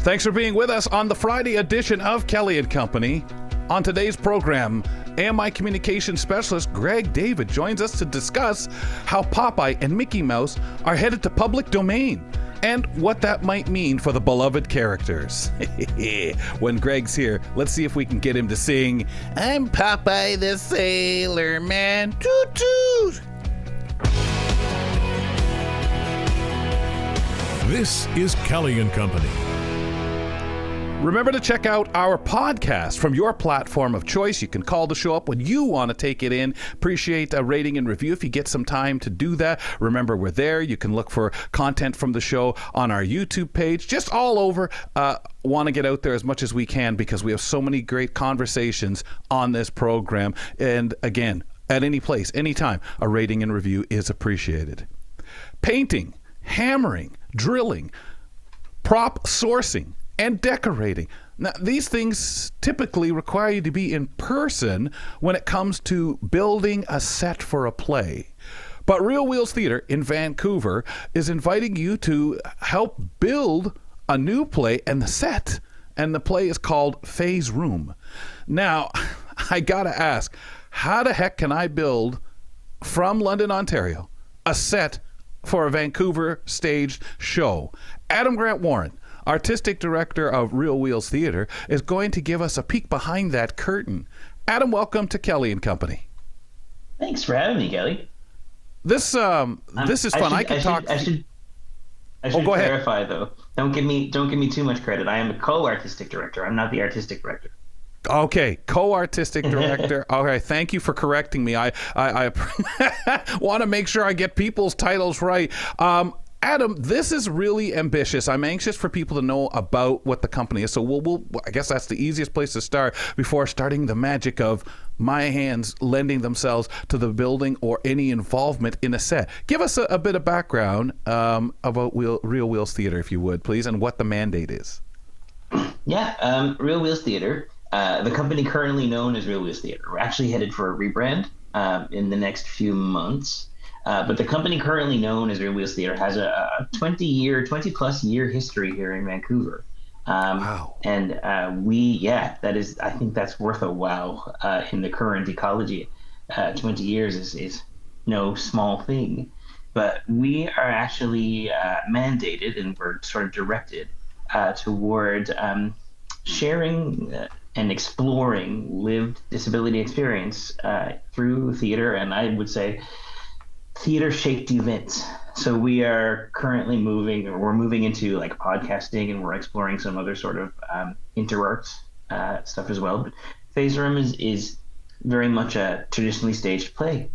Thanks for being with us on the Friday edition of Kelly and Company. On today's program, AMI Communications Specialist Greg David joins us to discuss how Popeye and Mickey Mouse are headed to public domain and what that might mean for the beloved characters. When Greg's here, let's see if we can get him to sing, "I'm Popeye the Sailor Man, toot toot." This is Kelly and Company. Remember to check out our podcast from your platform of choice. You can call the show up when you want to take it in. Appreciate a rating and review if you get some time to do that. Remember, we're there. You can look for content from the show on our YouTube page, just all over. Want to get out there as much as we can because we have so many great conversations on this program. And again, at any place, anytime, a rating and review is appreciated. Painting, hammering, drilling, prop sourcing, and decorating. Now, these things typically require you to be in person when it comes to building a set for a play. But Realwheels Theatre in Vancouver is inviting you to help build a new play and the set. And the play is called Faye's Room. Now, I gotta ask, how the heck can I build from London, Ontario, a set for a Vancouver staged show? Adam Grant Warren, Artistic Director of Realwheels Theatre, is going to give us a peek behind that curtain. Adam, welcome to Kelly and Company. Thanks for having me, Kelly. This is fun. I should go clarify ahead. Though. Don't give me too much credit. I am a co-artistic director. I'm not the artistic director. Okay, co-artistic director. Okay, thank you for correcting me. I want to make sure I get people's titles right. Adam, this is really ambitious. I'm anxious for people to know about what the company is. So I guess that's the easiest place to start before starting the magic of my hands lending themselves to the building or any involvement in a set. Give us a bit of background about Realwheels Theatre, if you would, please, and what the mandate is. Yeah, Realwheels Theatre, the company currently known as Realwheels Theatre. We're actually headed for a rebrand in the next few months. But the company currently known as Realwheels Theatre has a 20-plus year history here in Vancouver. Wow. And I think that's worth a wow in the current ecology. 20 years is no small thing. But we are actually mandated and we're sort of directed toward sharing and exploring lived disability experience through theater, and I would say theater-shaped events. So we are currently we're moving into like podcasting, and we're exploring some other sort of interarts stuff as well. But Faye's Room is very much a traditionally staged play.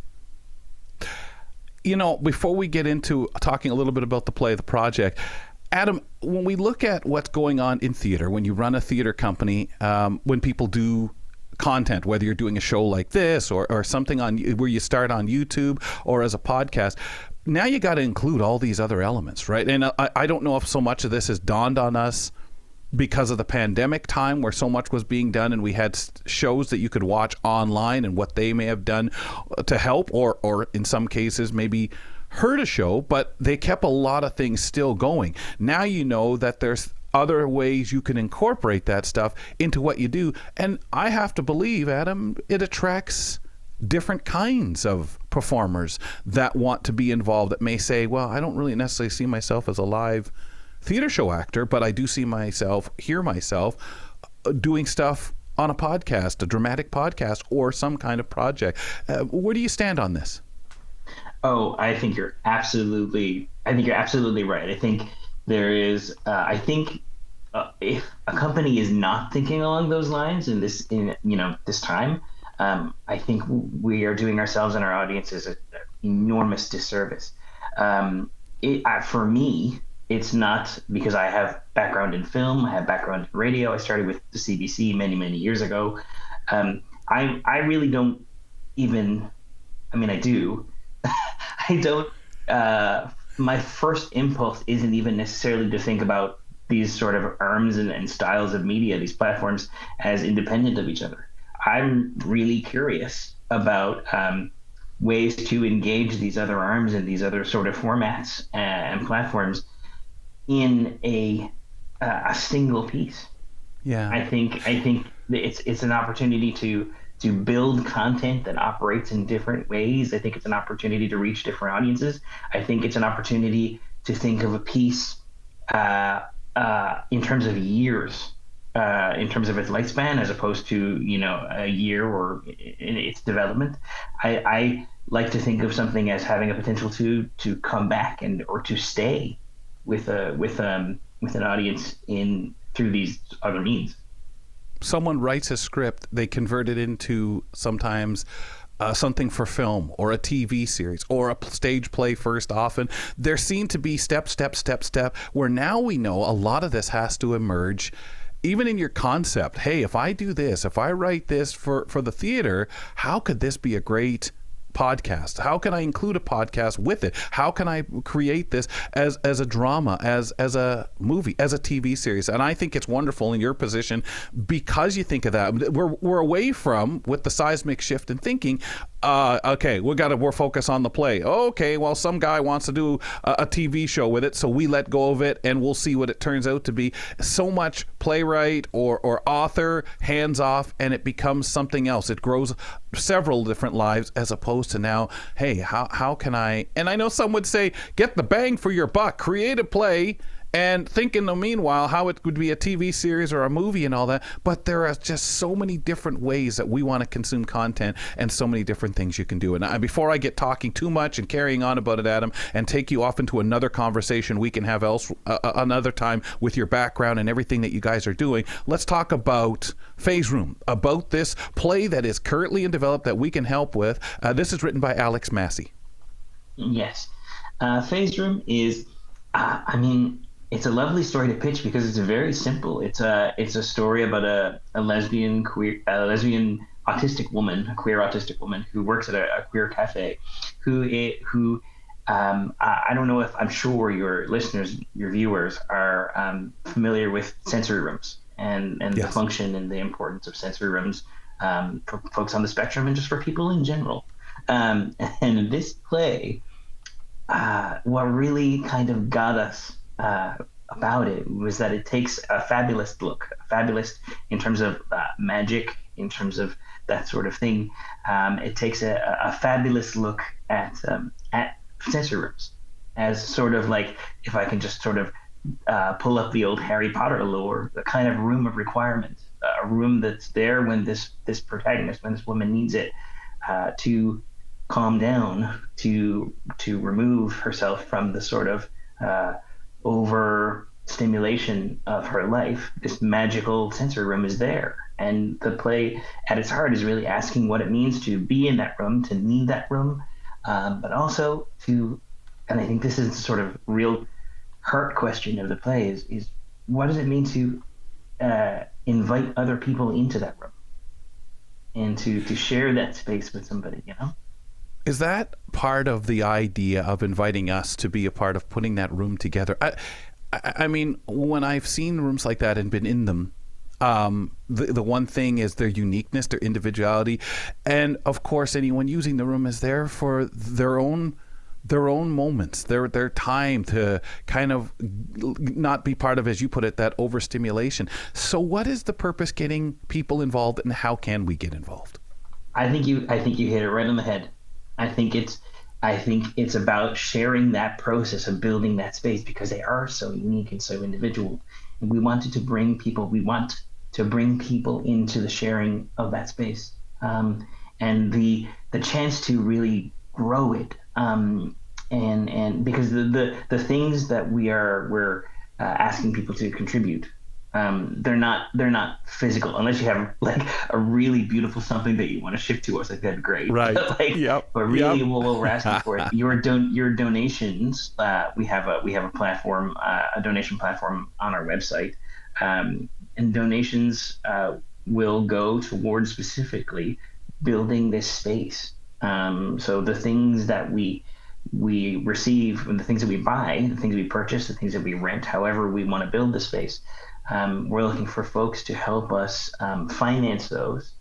You know, before we get into talking a little bit about the play, the project, Adam, when we look at what's going on in theater, when you run a theater company, when people do content, whether you're doing a show like this or something on where you start on YouTube or as a podcast, now you got to include all these other elements, right? And I don't know if so much of this has dawned on us because of the pandemic time where so much was being done and we had shows that you could watch online and what they may have done to help or in some cases maybe hurt a show, but they kept a lot of things still going. Now you know that there's other ways you can incorporate that stuff into what you do. And I have to believe, Adam, it attracts different kinds of performers that want to be involved, that may say, well, I don't really necessarily see myself as a live theater show actor, but I do hear myself doing stuff on a podcast, a dramatic podcast or some kind of project. Where do you stand on this? Oh, I think you're absolutely right. I think there is, if a company is not thinking along those lines in this time, I think we are doing ourselves and our audiences an enormous disservice. For me, it's not because I have background in film, I have background in radio. I started with the CBC many, many years ago. I really don't even, I do. I don't, my first impulse isn't even necessarily to think about these sort of arms and styles of media, these platforms, as independent of each other. I'm really curious about ways to engage these other arms and these other sort of formats and platforms in a a single piece. Yeah. I think it's an opportunity to build content that operates in different ways. I think it's an opportunity to reach different audiences. I think it's an opportunity to think of a piece uh, in terms of years, in terms of its lifespan, as opposed to a year or in its development. I like to think of something as having a potential to come back and or to stay with an audience in through these other means. Someone writes a script, they convert it into sometimes something for film or a TV series or a stage play first. Often there seem to be step, where now we know a lot of this has to emerge even in your concept. Hey, if I do this, if I write this for the theater, how could this be a great podcast? How can I include a podcast with it? How can I create this as a drama, as a movie, as a TV series? And I think it's wonderful in your position because you think of that. We're away from, with the seismic shift in thinking, okay, we're focused on the play. Okay, well, some guy wants to do a TV show with it, so we let go of it and we'll see what it turns out to be. So much playwright or author hands off, and it becomes something else. It grows several different lives, as opposed to now, hey, how can I, and I know some would say, get the bang for your buck, create a play, and think in the meanwhile how it would be a TV series or a movie and all that. But there are just so many different ways that we want to consume content, and so many different things you can do. And before I get talking too much and carrying on about it, Adam, and take you off into another conversation we can have another time with your background and everything that you guys are doing, let's talk about Faye's Room, about this play that is currently in develop that we can help with. This is written by Alex Massey. Yes. Faye's Room is, it's a lovely story to pitch because it's very simple. It's a story about a lesbian autistic woman, a queer autistic woman who works at a queer cafe, who I don't know if, I'm sure your listeners, your viewers are familiar with sensory rooms and yes, the function and the importance of sensory rooms for folks on the spectrum and just for people in general. And this play, what really kind of got us about it was that it takes a fabulous in terms of magic, in terms of that sort of thing. It takes a fabulous look at sensory rooms as sort of like, if I can just sort of pull up the old Harry Potter lore, the kind of room of requirement, a room that's there when this protagonist, when this woman needs it to calm down, to remove herself from the sort of over stimulation of her life. This magical sensory room is there, and the play at its heart is really asking what it means to be in that room, to need that room, but also to, and I think this is the sort of real heart question of the play, is what does it mean to invite other people into that room and to share that space with somebody, Is that part of the idea of inviting us to be a part of putting that room together? I mean, when I've seen rooms like that and been in them, the one thing is their uniqueness, their individuality, and of course, anyone using the room is there for their own moments, their time to kind of not be part of, as you put it, that overstimulation. So, what is the purpose getting people involved, and how can we get involved? I think you hit it right on the head. I think it's about sharing that process of building that space, because they are so unique and so individual. And we want to bring people into the sharing of that space, and the chance to really grow it. And because the things that we're asking people to contribute, they're not physical, unless you have like a really beautiful something that you want to ship to us. Like, that'd be great. Right. But really, what we're asking for is your donations. We have a platform, a donation platform on our website, and donations will go towards specifically building this space. So the things that we receive, and the things that we buy, the things we purchase, the things that we rent, however we want to build the space, we're looking for folks to help us finance those.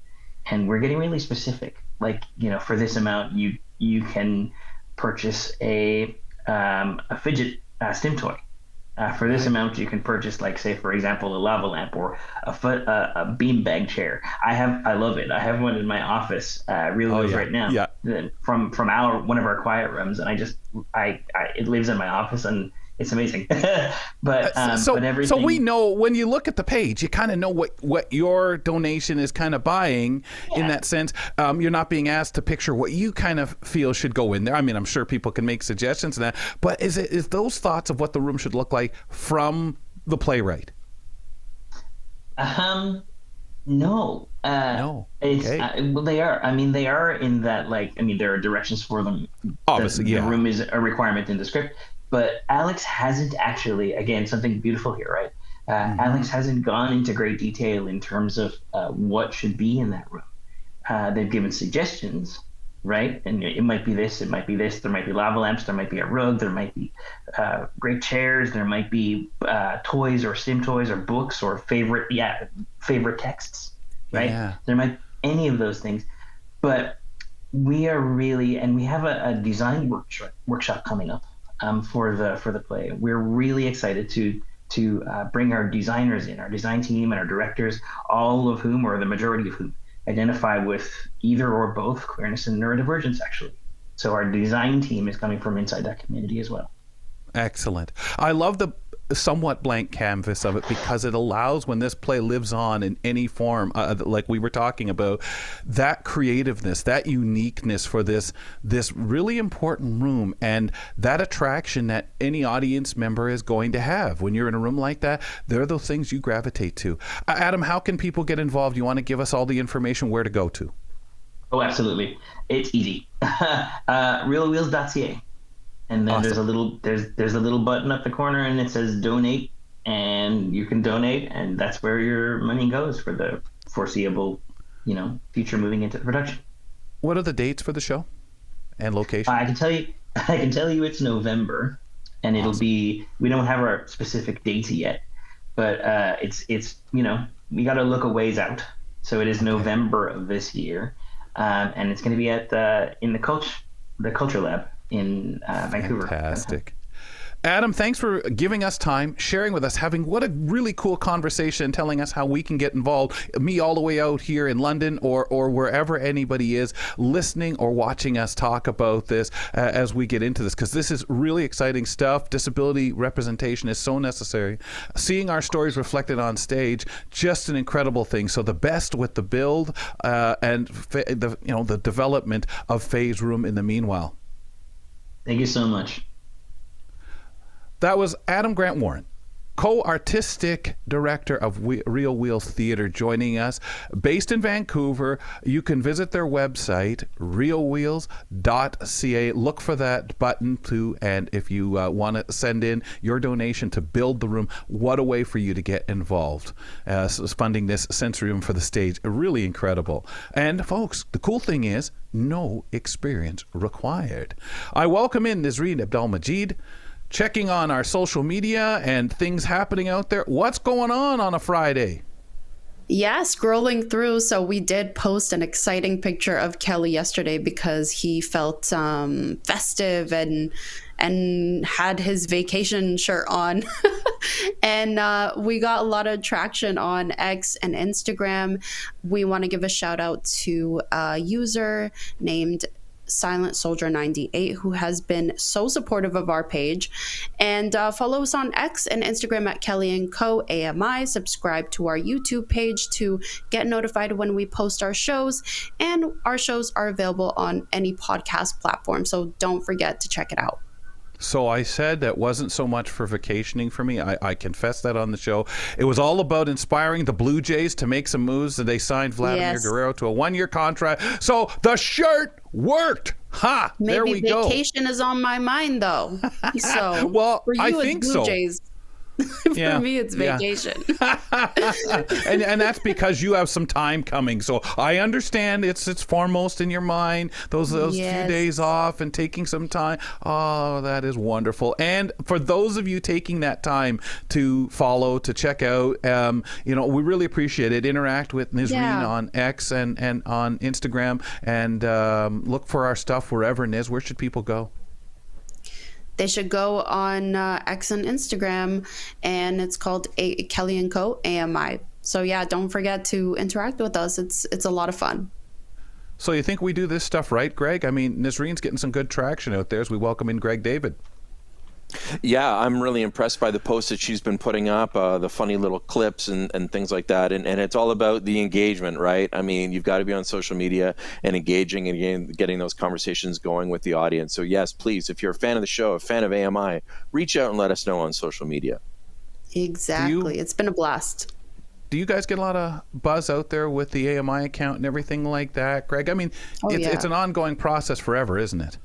And we're getting really specific. Like, for this amount, you can purchase a fidget stim toy. For this amount, you can purchase, like, say, for example, a lava lamp or a beanbag chair. I love it. I have one in my office, Realwheels yeah. right now, Yeah. from one of our quiet rooms, and I it lives in my office, and it's amazing. But everything. So we know when you look at the page, you kind of know what your donation is kind of buying in that sense. You're not being asked to picture what you kind of feel should go in there. I mean, I'm sure people can make suggestions and that, but is those thoughts of what the room should look like from the playwright? No. No. It's Okay. well, they are. I mean, they are in that, like, I mean, there are directions for them. Obviously, The room is a requirement in the script, but Alex hasn't actually. Again, something beautiful here, right? Alex hasn't gone into great detail in terms of what should be in that room. They've given suggestions, right? And it might be this, it might be this. There might be lava lamps. There might be a rug. There might be great chairs. There might be toys or sim toys or books or favorite texts, right? Yeah. There might be any of those things, but we are really, and we have a design workshop coming up for the play. We're really excited to bring our designers in, our design team and our directors, all of whom, or the majority of whom, identify with either or both queerness and neurodivergence, actually. So our design team is coming from inside that community as well. Excellent. I love the somewhat blank canvas of it because it allows, when this play lives on in any form, like we were talking about, that creativeness, that uniqueness for this really important room, and that attraction that any audience member is going to have. When you're in a room like that, there are those things you gravitate to. Adam, how can people get involved? You want to give us all the information where to go to? Oh, absolutely. It's easy. Realwheels.ca. And then Awesome. there's a little button up the corner, and it says donate, and you can donate, and that's where your money goes for the foreseeable, future moving into the production. What are the dates for the show and location? I can tell you it's November, and it'll be, we don't have our specific dates yet, but it's we got to look a ways out. So it is November of this year, and it's going to be at in the Culture Lab in Vancouver. Fantastic. Adam, thanks for giving us time, sharing with us, having what a really cool conversation, telling us how we can get involved, me all the way out here in London or wherever anybody is listening or watching us talk about this as we get into this, because this is really exciting stuff. Disability representation is so necessary. Seeing our stories reflected on stage, just an incredible thing. So the best with the build and the development of Faye's room in the meanwhile. Thank you so much. That was Adam Grant Warren, co-artistic director of Realwheels Theatre, joining us, based in Vancouver. You can visit their website, realwheels.ca. Look for that button too, and if you want to send in your donation to build the room, what a way for you to get involved. Funding this sensory room for the stage, really incredible. And folks, the cool thing is, no experience required. I welcome in Nisreen Abdel-Majid, checking on our social media and things happening out there. What's going on a Friday? Yeah, scrolling through. So we did post an exciting picture of Kelly yesterday because he felt festive and had his vacation shirt on. And we got a lot of traction on X and Instagram. We want to give a shout out to a user named Silent Soldier 98, who has been so supportive of our page. And follow us on X and Instagram at Kelly & Co. AMI. Subscribe to our YouTube page to get notified when we post our shows. And our shows are available on any podcast platform, so don't forget to check it out. So I said that wasn't so much for vacationing for me. I confessed that on the show. It was all about inspiring the Blue Jays to make some moves, and they signed Vladimir Guerrero to a 1-year contract. So the shirt worked. Ha! Maybe there we go. Vacation is on my mind, though. So well, for you, I it's think Blue so. Jays. For me, it's vacation. and that's because you have some time coming. So I understand it's foremost in your mind, those few days off and taking some time. Oh, that is wonderful. And for those of you taking that time to follow, to check out, we really appreciate it. Interact with Nisreen on X and on Instagram, and look for our stuff wherever. Niz, where should people go? they should go on X and Instagram, and it's called Kelly and Co. AMI. So yeah, don't forget to interact with us. It's a lot of fun. So you think we do this stuff right, Greg? I mean, Nazreen's getting some good traction out there as we welcome in Greg David. Yeah, I'm really impressed by the posts that she's been putting up, the funny little clips and things like that. And it's all about the engagement, right? I mean, you've got to be on social media and engaging and getting those conversations going with the audience. So yes, please, if you're a fan of the show, a fan of AMI, reach out and let us know on social media. Exactly. It's been a blast. Do you guys get a lot of buzz out there with the AMI account and everything like that, Greg? I mean, it's an ongoing process forever, isn't it?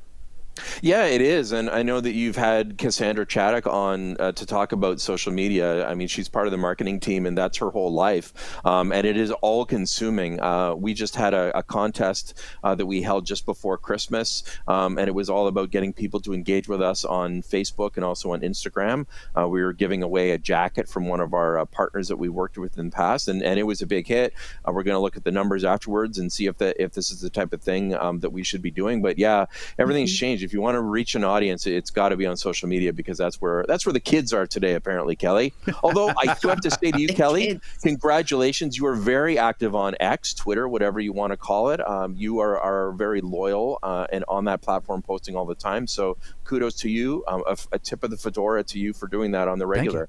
Yeah, it is. And I know that you've had Cassandra Chaddock on to talk about social media. I mean, she's part of the marketing team, and that's her whole life. And it is all consuming. We just had a contest that we held just before Christmas, and it was all about getting people to engage with us on Facebook and also on Instagram. We were giving away a jacket from one of our partners that we worked with in the past, and it was a big hit. We're going to look at the numbers afterwards and see if this is the type of thing that we should be doing. But yeah, everything's changed. If you want to reach an audience, it's got to be on social media, because that's where the kids are today, apparently, Kelly. Although I do have to say to you, Kelly, congratulations. You are very active on X, Twitter, whatever you want to call it. You are very loyal and on that platform, posting all the time. So kudos to you. A tip of the fedora to you for doing that on the regular.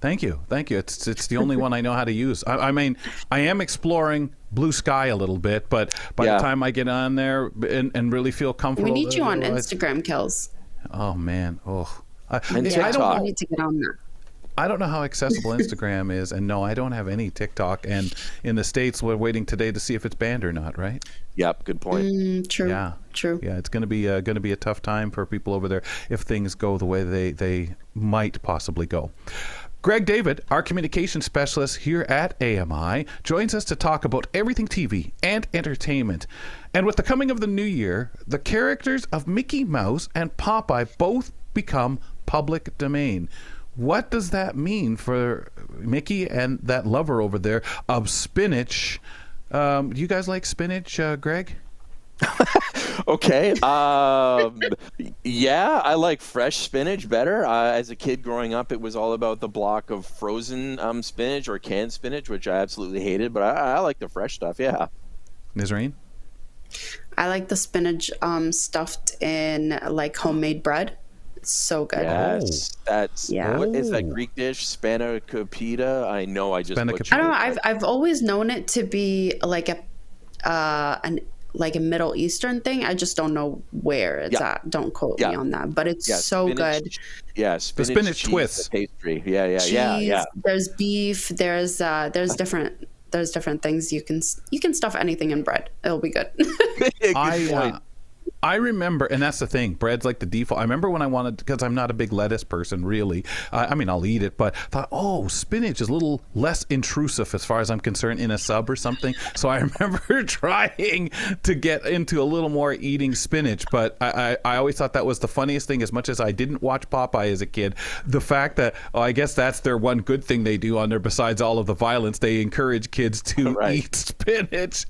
Thank you. It's the only one I know how to use. I mean, I am exploring Blue Sky a little bit, but by the time I get on there and really feel comfortable, we need you on Instagram, Kels. Oh man, and TikTok. I need to get on there. I don't know how accessible Instagram is, and no, I don't have any TikTok. And in the States, we're waiting today to see if it's banned or not, right? Yep, good point. True. Yeah, true. Yeah, it's going to be a tough time for people over there if things go the way they might possibly go. Greg David, our communication specialist here at AMI, joins us to talk about everything TV and entertainment. And with the coming of the new year, the characters of Mickey Mouse and Popeye both become public domain. What does that mean for Mickey and that lover over there of spinach? Do you guys like spinach, Greg? Okay. Yeah, I like fresh spinach better. As a kid growing up, it was all about the block of frozen spinach or canned spinach, which I absolutely hated. But I like the fresh stuff. Yeah. Nazreen? I like the spinach stuffed in like homemade bread. It's so good. Yes, what is that Greek dish? Spanakopita? I know. I just butchered it. I don't know. I've always known it to be like a Middle Eastern thing. I just don't know where it's at. Don't quote me on that. But it's so spinach, good. Yeah, the spinach cheese, twist. The pastry. Yeah. Cheese, there's beef. There's different things you can stuff anything in bread. It'll be good. Good point. I remember, and that's the thing, bread's like the default. I remember when I wanted, because I'm not a big lettuce person, really. I mean, I'll eat it, but thought, spinach is a little less intrusive as far as I'm concerned in a sub or something. So I remember trying to get into a little more eating spinach, but I always thought that was the funniest thing. As much as I didn't watch Popeye as a kid, the fact that, I guess that's their one good thing they do on there, besides all of the violence, they encourage kids to eat spinach.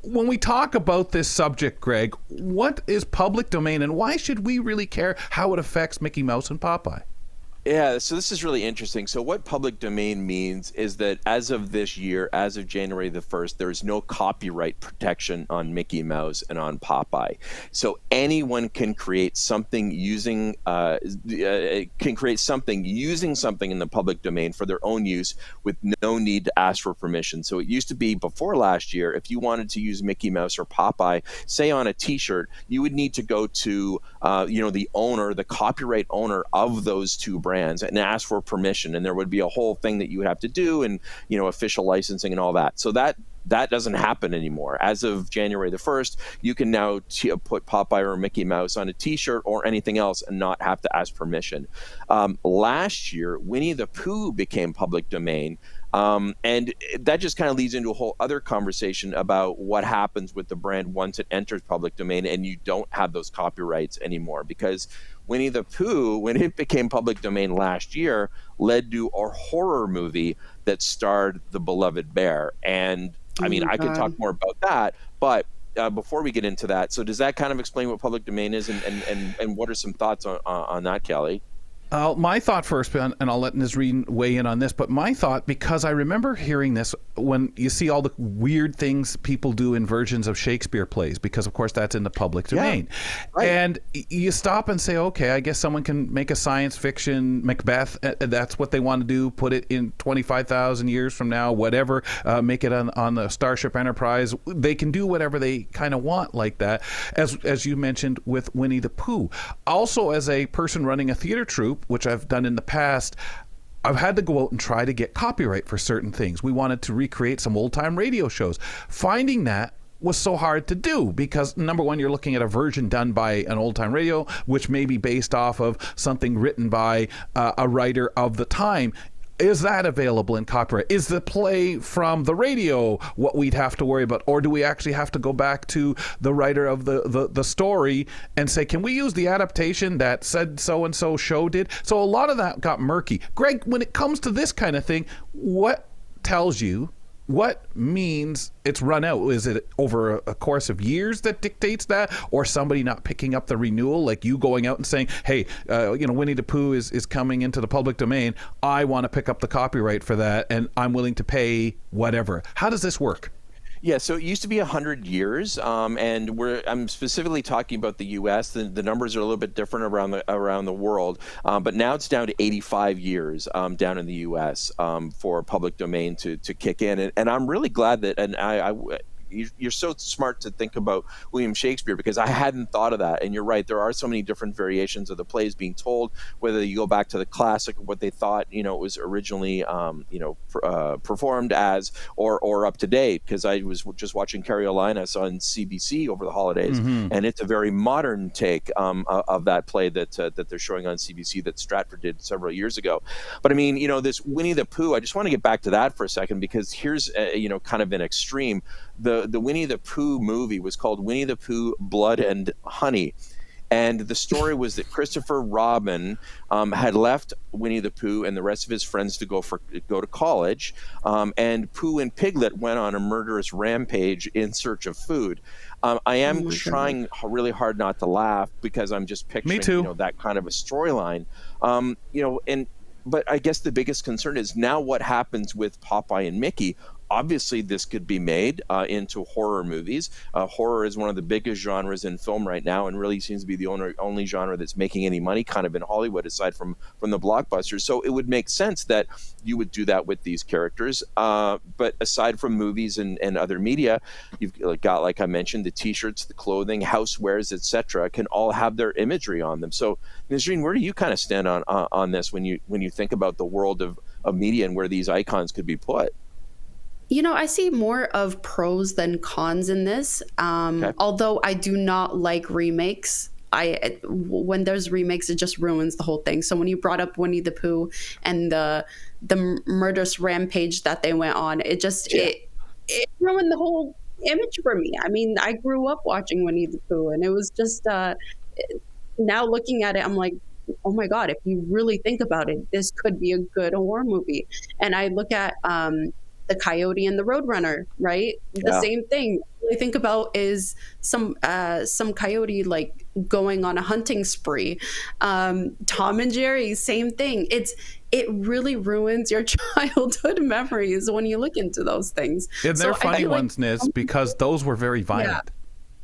When we talk about this subject, Greg, what is public domain and why should we really care how it affects Mickey Mouse and Popeye? Yeah, so this is really interesting. So what public domain means is that as of this year, as of January the 1st, there is no copyright protection on Mickey Mouse and on Popeye. So anyone can create something using something in the public domain for their own use with no need to ask for permission. So it used to be before last year, if you wanted to use Mickey Mouse or Popeye, say on a T-shirt, you would need to go to the copyright owner of those two brands and ask for permission, and there would be a whole thing that you would have to do, and official licensing and all that. So that doesn't happen anymore. As of January the 1st, you can now put Popeye or Mickey Mouse on a T-shirt or anything else and not have to ask permission. Last year, Winnie the Pooh became public domain. And that just kind of leads into a whole other conversation about what happens with the brand once it enters public domain and you don't have those copyrights anymore. Because Winnie the Pooh, when it became public domain last year, led to a horror movie that starred the beloved bear. And I mean, I could talk more about that, but before we get into that, so does that kind of explain what public domain is, and what are some thoughts on that, Kelly? My thought first, and I'll let Nazreen weigh in on this, but my thought, because I remember hearing this when you see all the weird things people do in versions of Shakespeare plays, because of course that's in the public domain. Right. And you stop and say, okay, I guess someone can make a science fiction Macbeth, that's what they want to do, put it in 25,000 years from now, whatever, make it on the Starship Enterprise. They can do whatever they kind of want like that, as you mentioned with Winnie the Pooh. Also, as a person running a theater troupe, which I've done in the past, I've had to go out and try to get copyright for certain things. We wanted to recreate some old-time radio shows. Finding that was so hard to do because, number one, you're looking at a version done by an old-time radio, which may be based off of something written by a writer of the time. Is that available in copyright? Is the play from the radio what we'd have to worry about? Or do we actually have to go back to the writer of the story and say, can we use the adaptation that said so-and-so show did? So a lot of that got murky. Greg, when it comes to this kind of thing, what tells you, what means it's run out? Is it over a course of years that dictates that, or somebody not picking up the renewal, like you going out and saying, hey, Winnie the Pooh is coming into the public domain. I want to pick up the copyright for that, and I'm willing to pay whatever. How does this work? Yeah, so it used to be 100 years, and I'm specifically talking about the U.S. The numbers are a little bit different around the world, but now it's down to 85 years down in the U.S. For public domain to kick in, and I'm really glad that, and you're so smart to think about William Shakespeare, because I hadn't thought of that. And you're right, there are so many different variations of the plays being told, whether you go back to the classic, what they thought it was originally performed as, or up to date, because I was just watching Coriolanus on CBC over the holidays, and it's a very modern take of that play that they're showing on CBC that Stratford did several years ago. But I mean, this Winnie the Pooh, I just want to get back to that for a second, because here's kind of an extreme. The Winnie the Pooh movie was called Winnie the Pooh, Blood and Honey. And the story was that Christopher Robin had left Winnie the Pooh and the rest of his friends to go to college, and Pooh and Piglet went on a murderous rampage in search of food. I am trying really hard not to laugh, because I'm just picturing that kind of a storyline. But I guess the biggest concern is now what happens with Popeye and Mickey. Obviously, this could be made into horror movies. Horror is one of the biggest genres in film right now, and really seems to be the only genre that's making any money kind of in Hollywood, aside from the blockbusters. So it would make sense that you would do that with these characters. But aside from movies and other media, you've got, like I mentioned, the T-shirts, the clothing, housewares, etc., can all have their imagery on them. So, Nazreen, where do you kind of stand on this when you think about the world of media and where these icons could be put? I see more of pros than cons in this. Okay. Although I do not like remakes. When there's remakes, it just ruins the whole thing. So when you brought up Winnie the Pooh and the murderous rampage that they went on, it ruined the whole image for me. I mean, I grew up watching Winnie the Pooh, and it was just now looking at it, I'm like, oh my God, if you really think about it, this could be a good horror movie. And I look at the Coyote and the Roadrunner, right? The same thing. What I think about is some coyote like going on a hunting spree. Tom and Jerry, same thing. It really ruins your childhood memories when you look into those things. And they're funny ones, Niz, because those were very violent. Yeah.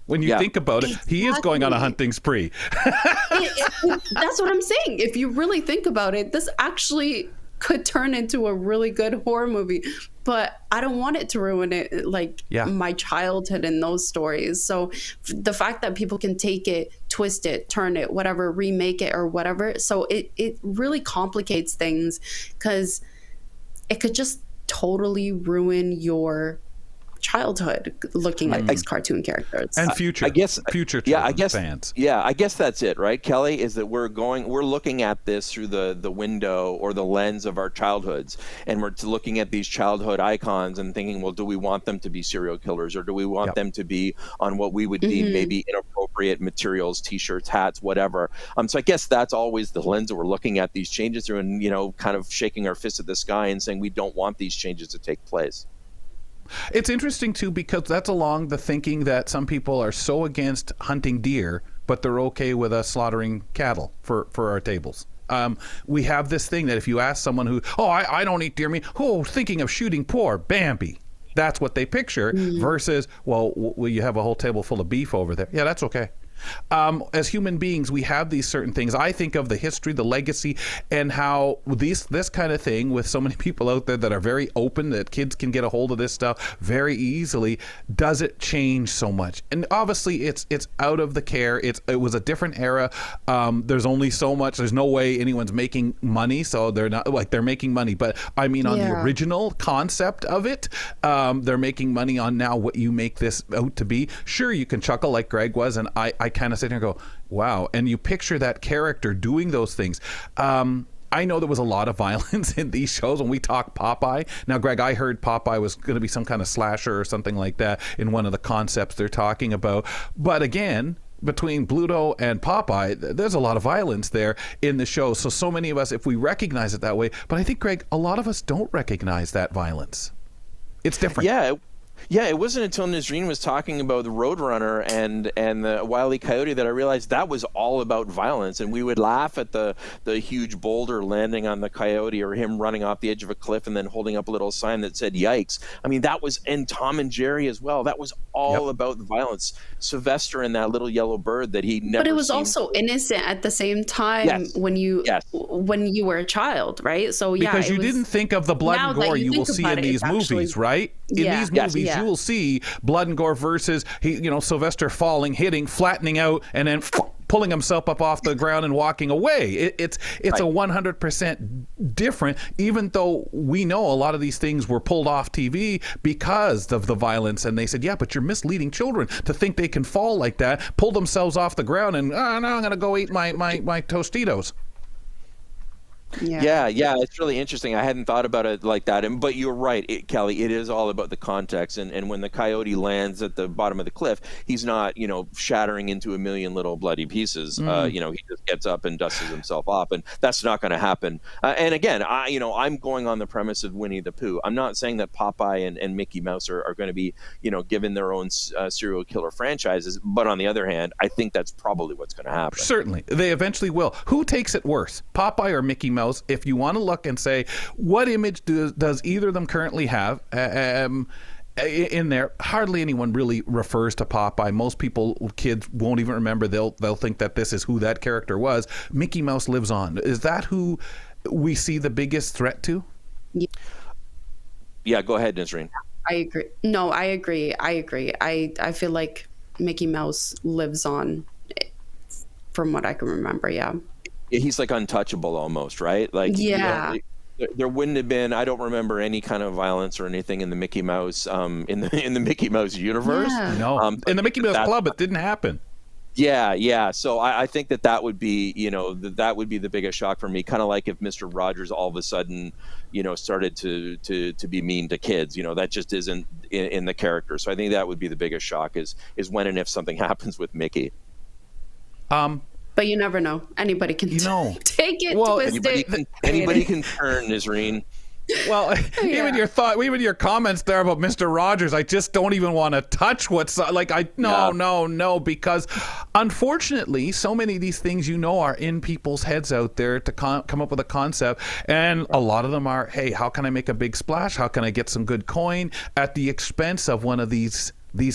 When you think about it, he is going on a hunting spree. That's what I'm saying. If you really think about it, this actually could turn into a really good horror movie, but I don't want it to ruin it, my childhood and those stories. So the fact that people can take it, twist it, turn it, whatever, remake it or whatever, so it really complicates things, because it could just totally ruin your childhood looking at these cartoon characters and future fans. Yeah, I guess that's it, right, Kelly? Is that we're looking at this through the window or the lens of our childhoods, and we're looking at these childhood icons and thinking, well, do we want them to be serial killers, or do we want them to be on what we would deem maybe inappropriate materials, T-shirts, hats, whatever? So I guess that's always the lens that we're looking at these changes through, and kind of shaking our fist at the sky and saying we don't want these changes to take place. It's interesting too, because that's along the thinking that some people are so against hunting deer, but they're okay with us slaughtering cattle for our tables. We have this thing that if you ask someone who, I don't eat deer meat, thinking of shooting poor Bambi. That's what they picture versus, well, you have a whole table full of beef over there. Yeah, that's okay. As human beings, we have these certain things. I think of the history, the legacy, and how this kind of thing with so many people out there that are very open, that kids can get a hold of this stuff very easily. Does it change so much? And obviously, it's out of the care. It was a different era. There's only so much. There's no way anyone's making money, so they're not like they're making money. But I mean, on the original concept of it, they're making money on now what you make this out to be. Sure, you can chuckle like Greg was, and I kind of sit here and go, wow. And you picture that character doing those things. I know there was a lot of violence in these shows when we talk Popeye. Now, Greg, I heard Popeye was going to be some kind of slasher or something like that in one of the concepts they're talking about. But again, between Bluto and Popeye, there's a lot of violence there in the show. So many of us, if we recognize it that way, but I think, Greg, a lot of us don't recognize that violence. It's different. Yeah, it wasn't until Nazreen was talking about the Roadrunner and the Wile E. Coyote that I realized that was all about violence. And we would laugh at the huge boulder landing on the coyote or him running off the edge of a cliff and then holding up a little sign that said "Yikes." I mean, that was in Tom and Jerry as well. That was all about violence. Sylvester and that little yellow bird that he never. But it was also innocent at the same time when you were a child, right? So because you didn't think of the blood and gore you will see in these movies, right? In these movies, you will see blood and gore versus Sylvester falling, hitting, flattening out, and then pulling himself up off the ground and walking away. It's a 100% different, even though we know a lot of these things were pulled off TV because of the violence. And they said, yeah, but you're misleading children to think they can fall like that, pull themselves off the ground, and no, I'm going to go eat my Tostitos. Yeah, it's really interesting. I hadn't thought about it like that. But you're right, Kelly. It is all about the context. And when the coyote lands at the bottom of the cliff, he's not, shattering into a million little bloody pieces. He just gets up and dusts himself off, and that's not going to happen. And again, I'm going on the premise of Winnie the Pooh. I'm not saying that Popeye and Mickey Mouse are going to be, given their own serial killer franchises. But on the other hand, I think that's probably what's going to happen. Certainly, they eventually will. Who takes it worse, Popeye or Mickey Mouse? If you want to look and say, what image does either of them currently have in there? Hardly anyone really refers to Popeye. Most kids won't even remember. They'll think that this is who that character was. Mickey Mouse lives on. Is that who we see the biggest threat to? Yeah, go ahead, Nazreen. I agree. No, I agree. I feel like Mickey Mouse lives on, from what I can remember. Yeah. He's like untouchable almost, right? Like, there wouldn't have been. I don't remember any kind of violence or anything in the Mickey Mouse in the Mickey Mouse universe. Yeah. No, in the Mickey Mouse Club, it didn't happen. Yeah. So I think that would be, that would be the biggest shock for me. Kind of like if Mr. Rogers all of a sudden, started to be mean to kids. That just isn't in the character. So I think that would be the biggest shock is when and if something happens with Mickey. But you never know. Anybody can take it, twist it. Anybody can turn, Nazreen. Well, even your comments there about Mr. Rogers, I just don't even want to touch what's like. No, because unfortunately, so many of these things are in people's heads out there to come up with a concept, and a lot of them are, hey, how can I make a big splash? How can I get some good coin at the expense of one of these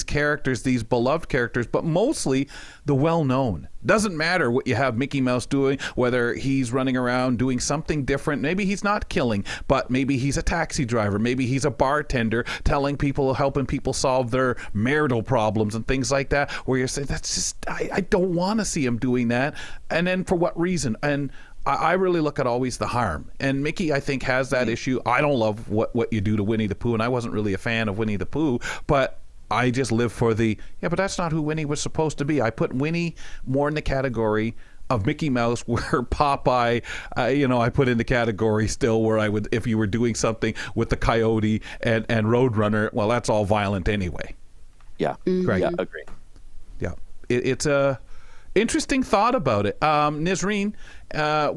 characters, these beloved characters, but mostly the well-known. Doesn't matter what you have Mickey Mouse doing, whether he's running around doing something different. Maybe he's not killing, but maybe he's a taxi driver. Maybe he's a bartender helping people solve their marital problems and things like that, where you're saying, that's just, I don't want to see him doing that. And then for what reason? And I really look at always the harm. And Mickey, I think, has that issue. I don't love what you do to Winnie the Pooh, and I wasn't really a fan of Winnie the Pooh, but I just live for but that's not who Winnie was supposed to be. I put Winnie more in the category of Mickey Mouse, where Popeye, I put in the category still where I would, if you were doing something with the Coyote and Roadrunner, well, that's all violent anyway. Yeah. Right. Yeah, agree. Yeah. It's Interesting thought about it. Nisreen,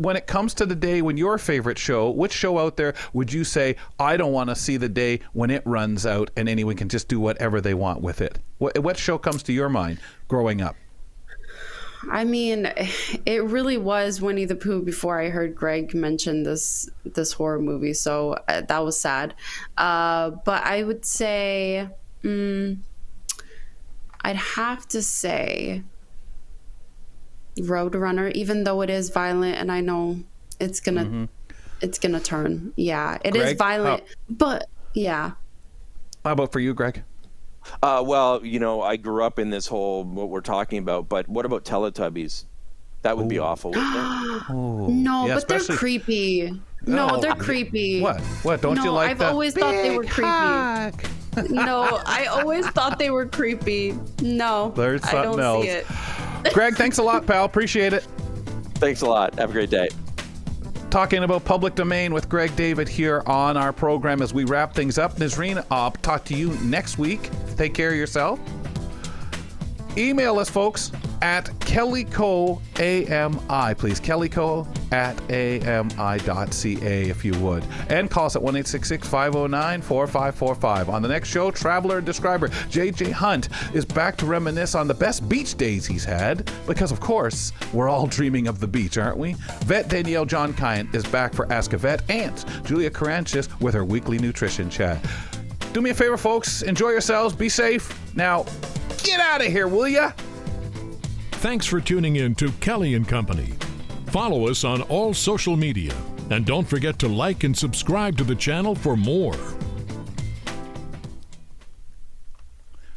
when it comes to the day when your favorite show, which show out there would you say, I don't want to see the day when it runs out and anyone can just do whatever they want with it? What show comes to your mind growing up? I mean, it really was Winnie the Pooh before I heard Greg mention this horror movie, so that was sad. But I would say, I'd have to say Roadrunner, even though it is violent, and I know it's gonna turn. Yeah, it is violent, but yeah. How about for you, Greg? Well, I grew up in this whole what we're talking about, but what about Teletubbies? That would be awful, wouldn't it? No, yeah, but they're creepy. No, they're creepy. What? Don't you like that? I've always thought they were creepy. No, I always thought they were creepy. No, there's something I don't else. See it. Greg, thanks a lot, pal. Appreciate it. Thanks a lot. Have a great day. Talking about public domain with Greg David here on our program as we wrap things up. Nisreen, I'll talk to you next week. Take care of yourself. Email us, folks, at kellycoami, please. kellyco@ami.ca, if you would. And call us at 1-866-509-4545. On the next show, Traveler and Describer J.J. Hunt is back to reminisce on the best beach days he's had, because, of course, we're all dreaming of the beach, aren't we? Vet Danielle John Kyan is back for Ask a Vet, and Julia Karanchis with her weekly nutrition chat. Do me a favor, folks. Enjoy yourselves. Be safe. Now, get out of here, will ya? Thanks for tuning in to Kelly and Company. Follow us on all social media, and don't forget to like and subscribe to the channel for more.